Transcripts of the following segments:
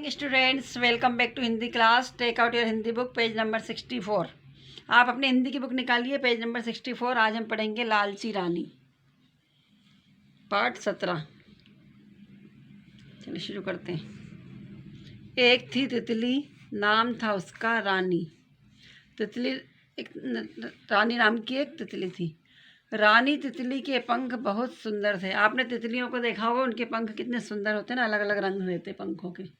Morning students, welcome back to Hindi class. Take out your Hindi book, page number 64। आप अपने हिंदी की book निकालिए, page number 64। आज हम पढ़ेंगे लालची रानी, पार्ट 17। चलिए शुरू करते हैं। एक थी तितली, नाम था उसका रानी। तितली रानी नाम की एक तितली थी। रानी तितली के पंख बहुत सुंदर थे। आपने तितलियों को देखा होगा, उनके पंख कितने सुंदर होते हैं ना, अलग अलग रंग रहते पंखों के।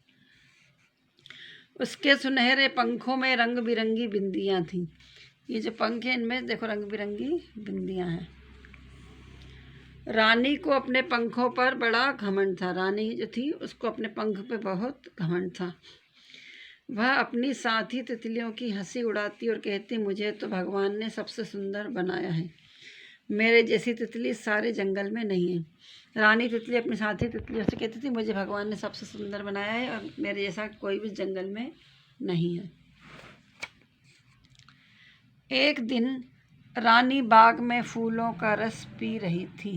उसके सुनहरे पंखों में रंग बिरंगी बिंदियां थीं। ये जो पंख हैं, इनमें देखो रंग बिरंगी बिंदियां हैं। रानी को अपने पंखों पर बड़ा घमंड था। रानी जो थी उसको अपने पंख पे बहुत घमंड था। वह अपनी साथी तितलियों की हंसी उड़ाती और कहती, मुझे तो भगवान ने सबसे सुंदर बनाया है, मेरे जैसी तितली सारे जंगल में नहीं है। रानी तितली अपनी साथी तितलियों से कहती थी, मुझे भगवान ने सबसे सुंदर बनाया है और मेरे जैसा कोई भी जंगल में नहीं है। एक दिन रानी बाग में फूलों का रस पी रही थी।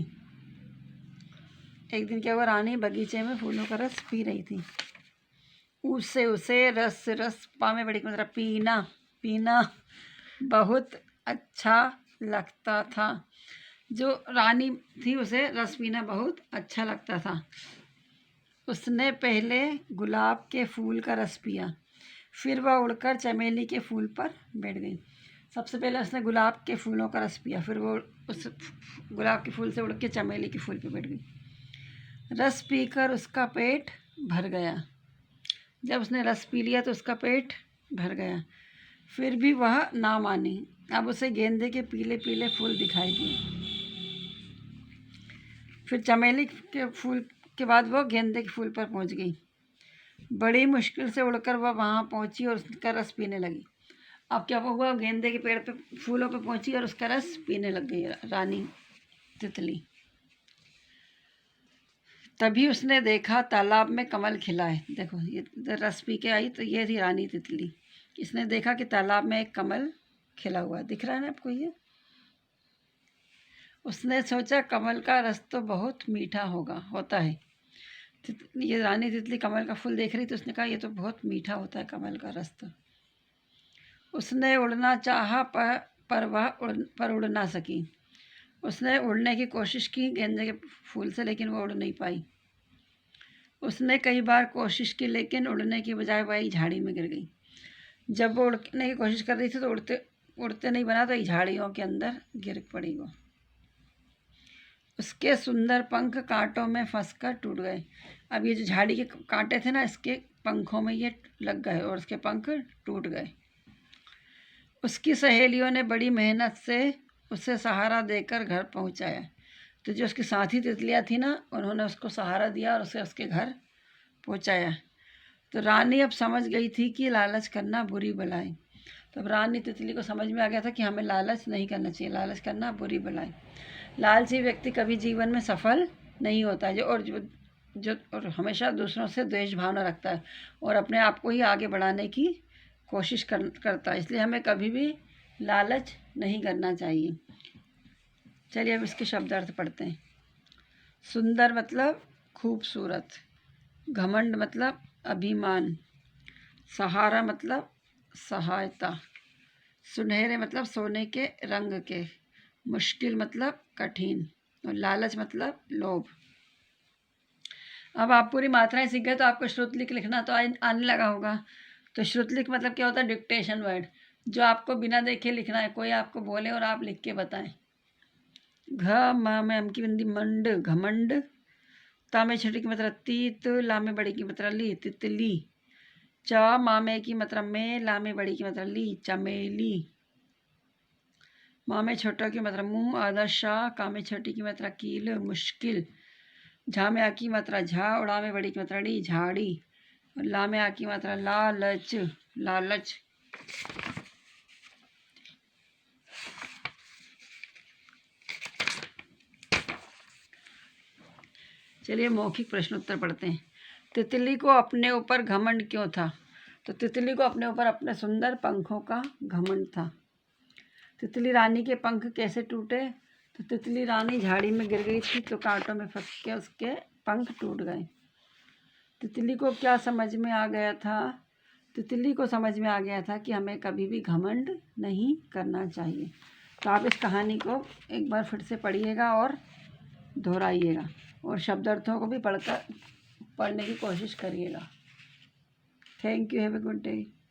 एक दिन क्या हुआ, रानी बगीचे में फूलों का रस पी रही थी। उसे उसे रस रस पा में बड़ी मतलब पीना पीना बहुत अच्छा लगता था। जो रानी थी उसे रस पीना बहुत अच्छा लगता था। उसने पहले गुलाब के फूल का रस पिया, फिर वह उड़कर चमेली के फूल पर बैठ गई। सबसे पहले उसने गुलाब के फूलों का रस पिया, फिर वो उस गुलाब के फूल से उड़ के चमेली के फूल पर बैठ गई। रस पीकर उसका पेट भर गया। जब उसने रस पी लिया तो उसका पेट भर गया, फिर भी वह ना मानी। अब उसे गेंदे के पीले पीले फूल दिखाई दिए। फिर चमेली के फूल के बाद वह गेंदे के फूल पर पहुंच गई। बड़ी मुश्किल से उड़कर वह वहां पहुंची और उसका रस पीने लगी। अब क्या हुआ, गेंदे के पेड़ पे फूलों पे पहुंची और उसका रस पीने लग गई रानी तितली। तभी उसने देखा तालाब में कमल खिला है। देखो ये रस पी के आई तो ये थी रानी तितली। इसने देखा कि तालाब में एक कमल खिला हुआ है, दिख रहा है ना आपको ये। उसने सोचा कमल का रस तो बहुत मीठा होता है। ये रानी तितली कमल का फूल देख रही तो उसने कहा, ये तो बहुत मीठा होता है कमल का रस तो। उसने उड़ना चाहा पर उड़ ना सकी। उसने उड़ने की कोशिश की गेंदे के फूल से, लेकिन वो उड़ नहीं पाई। उसने कई बार कोशिश की, लेकिन उड़ने की बजाय वही झाड़ी में गिर गई। जब वो उड़ने की कोशिश कर रही थी तो उड़ते नहीं बना, तो झाड़ियों के अंदर गिर पड़ी वो। उसके सुंदर पंख कांटों में फंसकर टूट गए। अब ये जो झाड़ी के कांटे थे ना, इसके पंखों में ये लग गए और उसके पंख टूट गए। उसकी सहेलियों ने बड़ी मेहनत से उसे सहारा देकर घर पहुंचाया। तो जो उसकी साथी तितलियां थी ना, उन्होंने उसको सहारा दिया और उसे उसके घर पहुंचाया। तो रानी अब समझ गई थी कि लालच करना बुरी बला है। तो अब रानी तितली को समझ में आ गया था कि हमें लालच नहीं करना चाहिए, लालच करना बुरी बला है। लालची व्यक्ति कभी जीवन में सफल नहीं होता है, जो और हमेशा दूसरों से द्वेष भावना रखता है और अपने आप को ही आगे बढ़ाने की कोशिश करता है। इसलिए हमें कभी भी लालच नहीं करना चाहिए। चलिए अब इसके शब्द अर्थ पढ़ते हैं। सुंदर मतलब खूबसूरत, घमंड मतलब अभिमान, सहारा मतलब सहायता, सुनहरे मतलब सोने के रंग के, मुश्किल मतलब कठिन और लालच मतलब लोभ। अब आप पूरी मात्राएं सीख गए तो आपको श्रुतलिक लिखना तो आने लगा होगा। तो श्रुतलिक मतलब क्या होता है, डिक्टेशन वर्ड, जो आपको बिना देखे लिखना है। कोई आपको बोले और आप लिख के बताएं। घ में अम की बिंदी मंड, घमंड। ता में छोटी की मात्रा तीत, ला में बड़ी की मात्रा ली, तितली। च मा में की मात्रा में, ला में बड़ी की मात्रा ली, चमेली। माँ में छोटा की मात्रा मुँह, आधा शाह। का में छोटी की मात्रा कील, मुश्किल। झा में आ की मात्रा झा, उड़ा में बड़ी की मात्रा डी, झाड़ी। और ला में आ की मात्रा लालच, लालच। चलिए मौखिक प्रश्न उत्तर पढ़ते हैं। तितली को अपने ऊपर घमंड क्यों था? तो तितली को अपने ऊपर अपने सुंदर पंखों का घमंड था। तितली रानी के पंख कैसे टूटे? तो तितली रानी झाड़ी में गिर गई थी तो कांटों में फंस के उसके पंख टूट गए। तितली को क्या समझ में आ गया था? तितली को समझ में आ गया था कि हमें कभी भी घमंड नहीं करना चाहिए। तो आप इस कहानी को एक बार फिर से पढ़िएगा और दोहराइएगा और शब्दार्थों को भी पढ़ने की कोशिश करिएगा। Thank you. Have a good day.